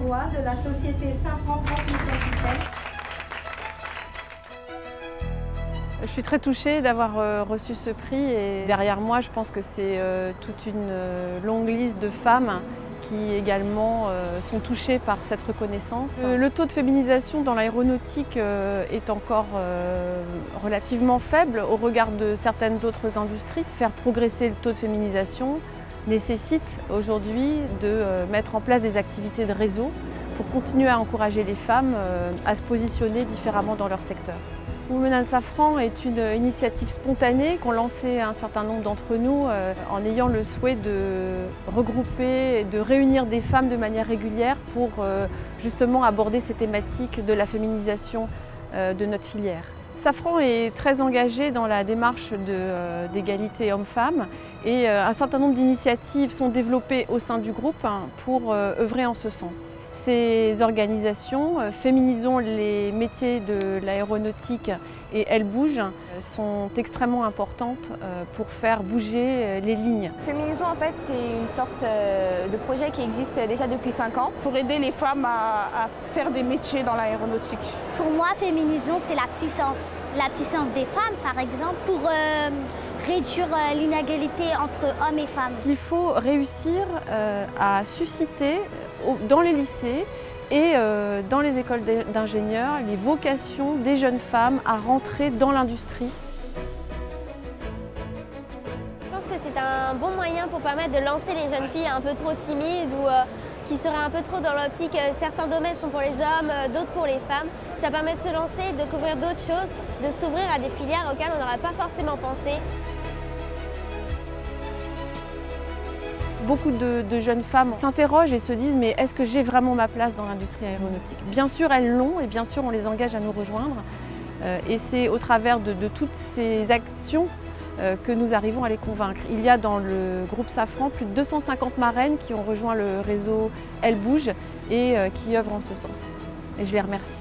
Roy de la société Safran Transmission Système. Je suis très touchée d'avoir reçu ce prix et derrière moi, je pense que c'est toute une longue liste de femmes qui également sont touchées par cette reconnaissance. Le taux de féminisation dans l'aéronautique est encore relativement faible au regard de certaines autres industries. Faire progresser le taux de féminisation nécessite aujourd'hui de mettre en place des activités de réseau pour continuer à encourager les femmes à se positionner différemment dans leur secteur. Women & Safran est une initiative spontanée qu'ont lancé un certain nombre d'entre nous en ayant le souhait de regrouper et de réunir des femmes de manière régulière pour justement aborder ces thématiques de la féminisation de notre filière. Safran est très engagé dans la démarche d'égalité hommes-femmes et un certain nombre d'initiatives sont développées au sein du groupe pour œuvrer en ce sens. Ces organisations, Féminisons les métiers de l'aéronautique et Elles bougent, sont extrêmement importantes pour faire bouger les lignes. Féminisons, en fait, c'est une sorte de projet qui existe déjà depuis 5 ans. Pour aider les femmes à faire des métiers dans l'aéronautique. Pour moi, Féminisons, c'est la puissance des femmes, par exemple, pour réduire l'inégalité entre hommes et femmes. Il faut réussir à susciter dans les lycées et dans les écoles d'ingénieurs les vocations des jeunes femmes à rentrer dans l'industrie. Je pense que c'est un bon moyen pour permettre de lancer les jeunes filles un peu trop timides ou qui seraient un peu trop dans l'optique certains domaines sont pour les hommes, d'autres pour les femmes. Ça permet de se lancer, de découvrir d'autres choses, de s'ouvrir à des filières auxquelles on n'aurait pas forcément pensé. Beaucoup de jeunes femmes s'interrogent et se disent « mais est-ce que j'ai vraiment ma place dans l'industrie aéronautique ?» Bien sûr, elles l'ont et bien sûr, on les engage à nous rejoindre. Et c'est au travers de toutes ces actions que nous arrivons à les convaincre. Il y a dans le groupe Safran plus de 250 marraines qui ont rejoint le réseau Elles bougent et qui œuvrent en ce sens. Et je les remercie.